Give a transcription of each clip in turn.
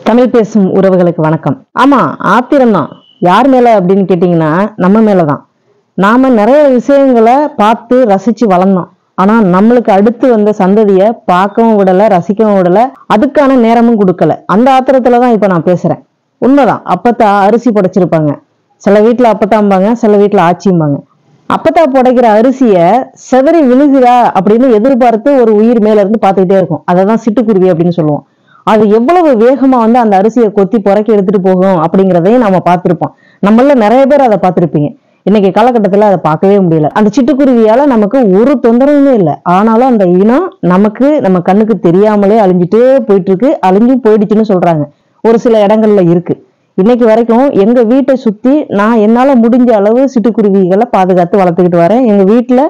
தமிழ் பேசும் உறவுகளுக்கு வணக்கம். ஆமா, ஆத்திரம்தான். யார் மேல அப்படின்னு கேட்டீங்கன்னா நம்ம மேலதான். நாம நிறைய விஷயங்களை பார்த்து ரசிச்சு வளர்ந்தோம். ஆனா நம்மளுக்கு அடுத்து வந்த சந்ததிய பார்க்கவும் விடல, ரசிக்கவும் விடல, அதுக்கான நேரமும் கொடுக்கல. அந்த ஆத்திரத்துலதான் இப்ப நான் பேசுறேன். உண்மைதான், அப்பத்தா அரிசி படைச்சிருப்பாங்க. சில வீட்டுல அப்பத்தாம்பாங்க, சில வீட்டுல ஆச்சிம்பாங்க. அப்பத்தா புடைக்கிற அரிசிய செதறி விழுகுதா அப்படின்னு எதிர்பார்த்து ஒரு உயிர் மேல இருந்து பார்த்துக்கிட்டே இருக்கும். அததான் சிட்டுக்குருவி அப்படின்னு சொல்லுவோம். அது எவ்வளவு வேகமா அந்த அரிசியை கொத்தி புறக்கி எடுத்துட்டு போகும் அப்படிங்கிறதையும் நம்ம பார்த்திருப்போம். நம்மள நிறைய பேர் அதை பார்த்திருப்பீங்க. இன்னைக்கு காலகட்டத்துல அதை பார்க்கவே முடியல. அந்த சிட்டுக்குருவியால நமக்கு ஒரு தொந்தரவுமே இல்லை. ஆனாலும் அந்த இனம் நமக்கு நம்ம கண்ணுக்கு தெரியாமலே அழிஞ்சிட்டே போயிட்டு இருக்கு. அழிஞ்சு போயிடுச்சுன்னு சொல்றாங்க. ஒரு சில இடங்கள்ல இருக்கு. இன்னைக்கு வரைக்கும் எங்க வீட்டை சுத்தி நான் என்னால முடிஞ்ச அளவு சிட்டுக்குருவிகளை பாதுகாத்து வளர்த்துக்கிட்டு வரேன். எங்க வீட்டுல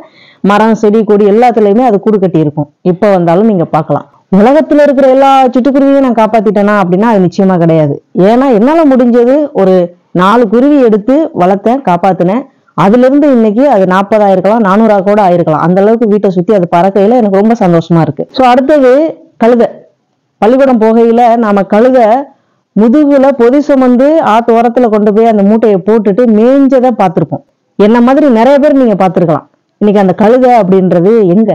மரம் செடி கொடி எல்லாத்துலயுமே அது கூடு கட்டி இருக்கும். இப்ப வந்தாலும் நீங்க பார்க்கலாம். உலகத்துல இருக்கிற எல்லா சிட்டுக்குருவியும் நான் காப்பாத்திட்டேனா அப்படின்னா அது நிச்சயமா கிடையாது. ஏன்னா என்னால முடிஞ்சது ஒரு 4 குருவி எடுத்து வளர்த்தேன், காப்பாத்தினேன். அதுல இருந்து இன்னைக்கு அது 40 ஆயிருக்கலாம், 400 கூட ஆயிருக்கலாம். அந்த அளவுக்கு வீட்டை சுத்தி அது பறக்கையில எனக்கு ரொம்ப சந்தோஷமா இருக்கு. சோ அடுத்தது கழுதை. பள்ளிக்கூடம் போகையில நாம கழுதை முதுகுல பொதி சுமந்து ஆத்து ஓரத்துல கொண்டு போய் அந்த மூட்டையை போட்டுட்டு மேய்ஞ்சதை பார்த்திருப்போம். என்ன மாதிரி நிறைய பேர் நீங்க பார்த்திருக்கலாம். இன்னைக்கு அந்த கழுதை அப்படின்றது எங்க?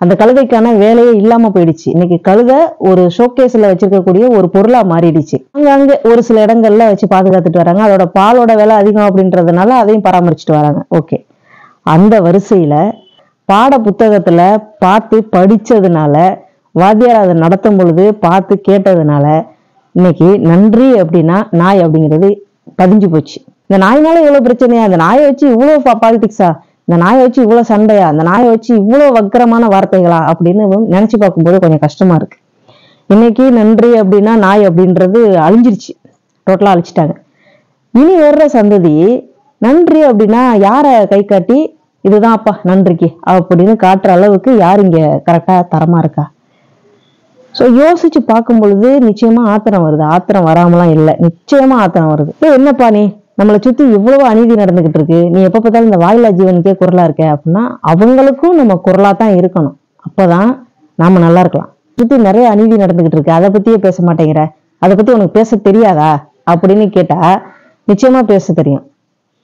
அந்த கழுதைக்கான வேலையே இல்லாம போயிடுச்சு. இன்னைக்கு கழுதை ஒரு ஷோகேஸ்ல வச்சிருக்கக்கூடிய ஒரு பொருளா மாறிடுச்சு. அங்க ஒரு சில இடங்கள்ல வச்சு பாதுகாத்துட்டு வராங்க. அதோட பாலோட விலை அதிகம் அப்படின்றதுனால அதையும் பராமரிச்சுட்டு வராங்க. ஓகே, அந்த வரிசையில பாட புத்தகத்துல பார்த்து படிச்சதுனால, வாத்தியார் அதை நடத்தும் பொழுது பார்த்து கேட்டதுனால இன்னைக்கு நன்றி அப்படின்னா நாய் அப்படிங்கிறது பதிஞ்சு போச்சு. இந்த நாயினால இவ்வளவு பிரச்சனையா? அந்த நாயை வச்சு இவ்வளவு பாலிடிக்ஸா? இந்த நாயை வச்சு இவ்வளவு சண்டையா? அந்த நாயை வச்சு இவ்வளவு வக்கரமான வார்த்தைகளா அப்படின்னு நினைச்சு பார்க்கும்போது கொஞ்சம் கஷ்டமா இருக்கு. இன்னைக்கு நன்றி அப்படின்னா நாய் அப்படின்றது அழிஞ்சிருச்சு. டோட்டலா அழிச்சிட்டாங்க. இனி வர்ற சந்ததி நன்றி அப்படின்னா யார கை காட்டி இதுதான் அப்பா நன்றிக்கு அப்படின்னு காட்டுற அளவுக்கு யார் இங்க கரெக்டா தரமா இருக்கா? சோ யோசிச்சு பார்க்கும் பொழுது நிச்சயமா ஆத்திரம் வருது. ஆத்திரம் வராமலாம் இல்லை, நிச்சயமா ஆத்திரம் வருது. என்னப்பா நீ நம்மளை சுத்தி இவ்வளவு அநீதி நடந்துகிட்டு இருக்கு, நீ எப்ப பார்த்தாலும் இந்த வாயிலா ஜீவனுக்கே குரலா இருக்க அப்படின்னா அவங்களுக்கும் நம்ம குரலா தான் இருக்கணும். அப்பதான் நாம நல்லா இருக்கலாம். சுத்தி நிறைய அநீதி நடந்துகிட்டு இருக்கு, அதை பத்தியே பேச மாட்டேங்கிற, அதை பத்தி உனக்கு பேச தெரியாதா அப்படின்னு கேட்டா நிச்சயமா பேச தெரியும்.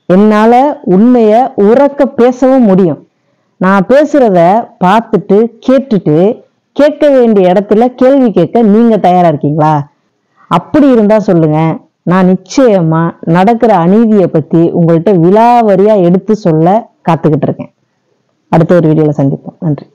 என்னால உண்மைய உறக்க பேசவும் முடியும். நான் பேசுறத பார்த்துட்டு கேட்டுட்டு கேட்க வேண்டிய இடத்துல கேள்வி கேட்க நீங்க தயாரா இருக்கீங்களா? அப்படி இருந்தா சொல்லுங்க. நான் நிச்சயமா நடக்கிற அநீதியை பத்தி உங்கள்கிட்ட விலாவரியா எடுத்து சொல்ல காத்துக்கிட்டு இருக்கேன். அடுத்த ஒரு வீடியோல சந்திப்போம். நன்றி.